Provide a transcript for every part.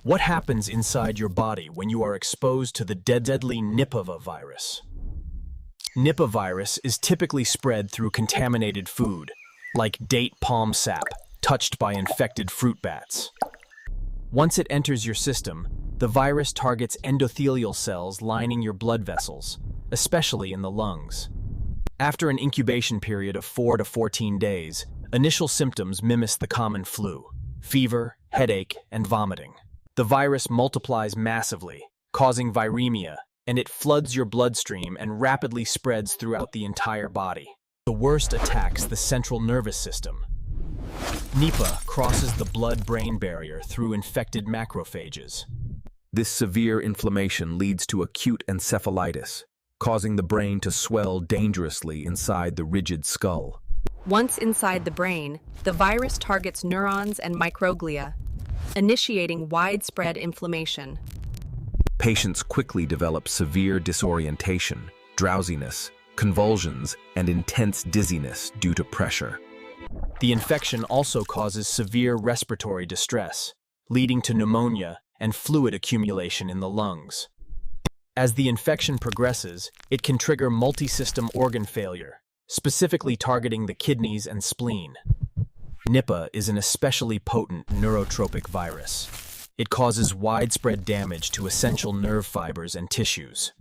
What happens inside your body when you are exposed to the deadly Nipah virus? Nipah virus is typically spread through contaminated food, like date palm sap, touched by infected fruit bats. Once it enters your system, the virus targets endothelial cells lining your blood vessels, especially in the lungs. After an incubation period of 4 to 14 days, initial symptoms mimic the common flu: fever, headache, and vomiting. The virus multiplies massively, causing viremia, and it floods your bloodstream and rapidly spreads throughout the entire body. The worst attacks the central nervous system. Nipah crosses the blood-brain barrier through infected macrophages. This severe inflammation leads to acute encephalitis, causing the brain to swell dangerously inside the rigid skull. Once inside the brain, the virus targets neurons and microglia, initiating widespread inflammation. Patients quickly develop severe disorientation, drowsiness, convulsions, and intense dizziness due to pressure. The infection also causes severe respiratory distress, leading to pneumonia and fluid accumulation in the lungs. As the infection progresses, it can trigger multi-system organ failure, specifically targeting the kidneys and spleen. Nipah is an especially potent neurotropic virus. It causes widespread damage to essential nerve fibers and tissues.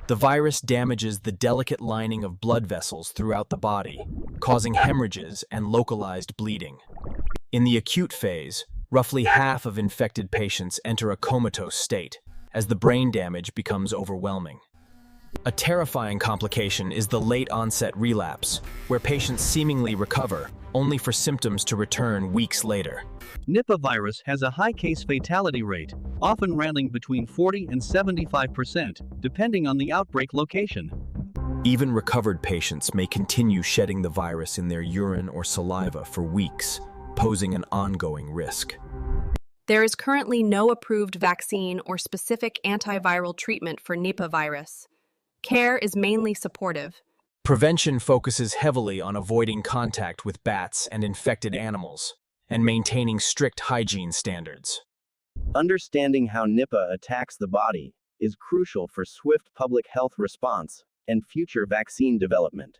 The virus damages the delicate lining of blood vessels throughout the body, causing hemorrhages and localized bleeding. In the acute phase, roughly half of infected patients enter a comatose state, as the brain damage becomes overwhelming. A terrifying complication is the late-onset relapse, where patients seemingly recover, only for symptoms to return weeks later. Nipah virus has a high case fatality rate, often ranging between 40 and 75%, depending on the outbreak location. Even recovered patients may continue shedding the virus in their urine or saliva for weeks, posing an ongoing risk. There is currently no approved vaccine or specific antiviral treatment for Nipah virus. Care is mainly supportive. Prevention focuses heavily on avoiding contact with bats and infected animals, and maintaining strict hygiene standards. Understanding how Nipah attacks the body is crucial for swift public health response and future vaccine development.